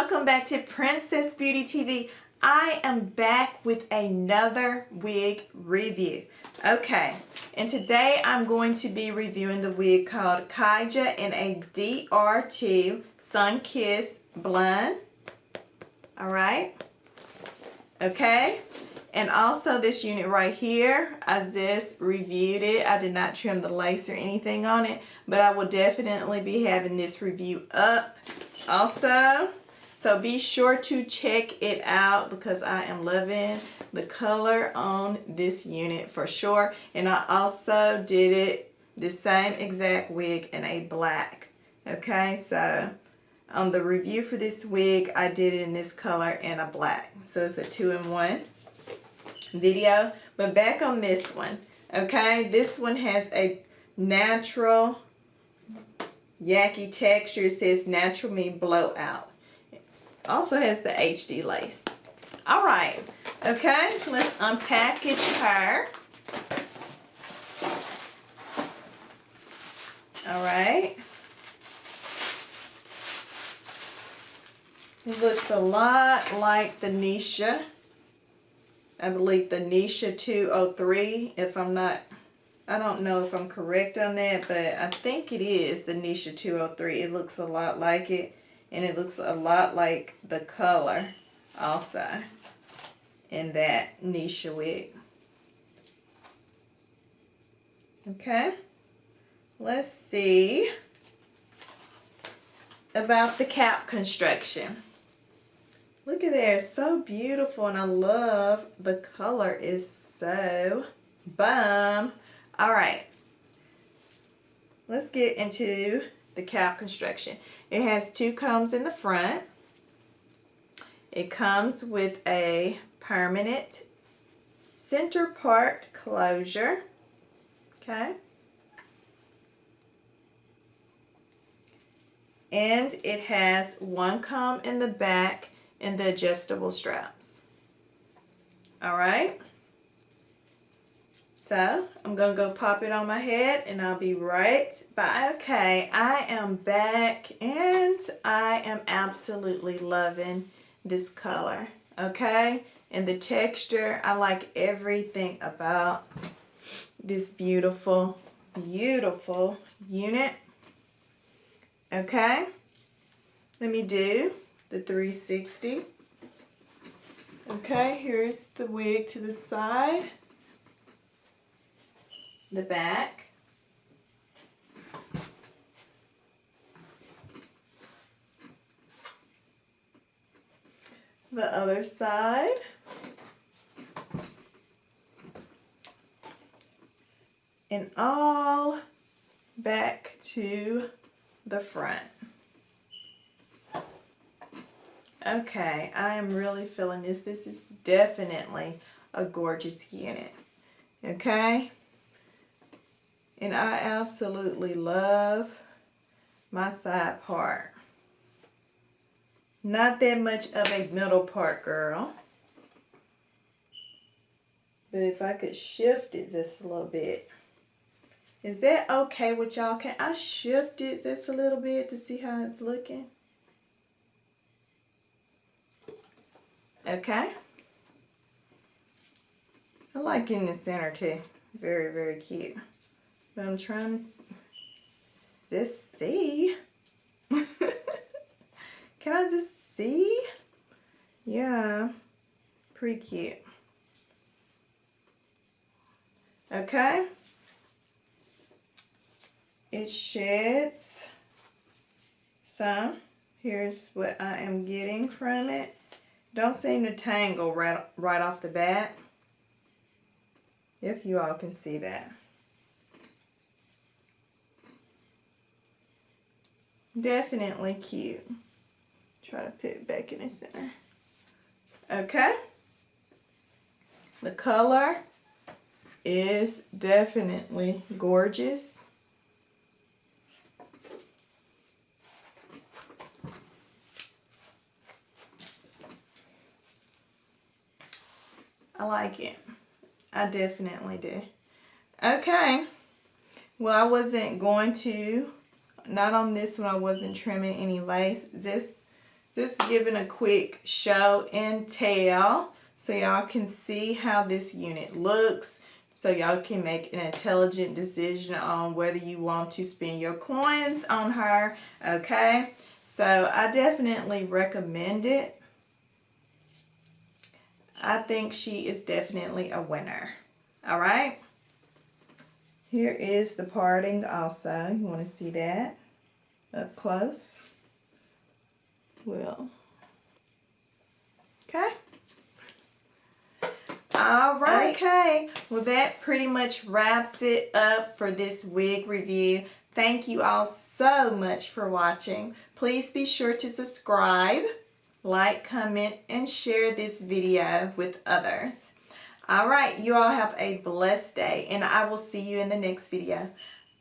welcome back to Princess Beauty TV. I am back with another wig review. Okay, and today I'm going to be reviewing the wig called KAJA in a DR2 SNKISSBLND. Alright, okay, and also this unit right here, I just reviewed it. I did not trim the lace or anything on it, but I will definitely be having this review up also. So be sure to check it out because I am loving the color on this unit for sure. And I also did it the same exact wig in a black. Okay, so on the review for this wig, I did it in this color and a black. So it's a 2-in-1 video. But back on this one, okay, this one has a natural Yaki texture. It says natural me blowout. Also has the HD lace. All right, okay, let's unpackage her. All right. It looks a lot like the Nisha. I believe the Nisha 203, if I'm not, I don't know if I'm correct on that, but I think it is the Nisha 203. It looks a lot like it. And it looks a lot like the color also in that Nisha wig. Okay, let's see about the cap construction. Look at there, it's so beautiful and I love the color is so bomb. All right, let's get into the cap construction. It has 2 combs in the front. It comes with a permanent center part closure. Okay. And it has 1 comb in the back and the adjustable straps. All right. So I'm going to go pop it on my head and I'll be right back. Okay, I am back and I am absolutely loving this color. Okay, and the texture, I like everything about this beautiful, beautiful unit. Okay, let me do the 360. Okay, here's the wig to the side. The back, the other side, and all back to the front. Okay, I am really feeling this. This is definitely a gorgeous unit. Okay. And I absolutely love my side part. Not that much of a middle part, girl. But if I could shift it just a little bit. Is that okay with y'all? Can I shift it just a little bit to see how it's looking? Okay. I like in the center too. Very, very cute. But I'm trying to just see. Can I just see? Yeah, pretty cute. Okay. It sheds some. Here's what I am getting from it. Don't seem to tangle right off the bat. If you all can see that. Definitely cute. Try to put it back in the center. Okay. The color is definitely gorgeous. I like it. I definitely do. Okay. Well, I wasn't going to not on this one, I wasn't trimming any lace. Just Just giving a quick show and tell so y'all can see how this unit looks, so y'all can make an intelligent decision on whether you want to spend your coins on her. Okay, so I definitely recommend it. I think she is definitely a winner. All right, here is the parting also. You want to see that up close? Well, okay. All right. Okay, well that pretty much wraps it up for this wig review. Thank you all so much for watching. Please be sure to subscribe, like, comment, and share this video with others. All right, you all have a blessed day, and I will see you in the next video.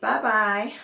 Bye-bye.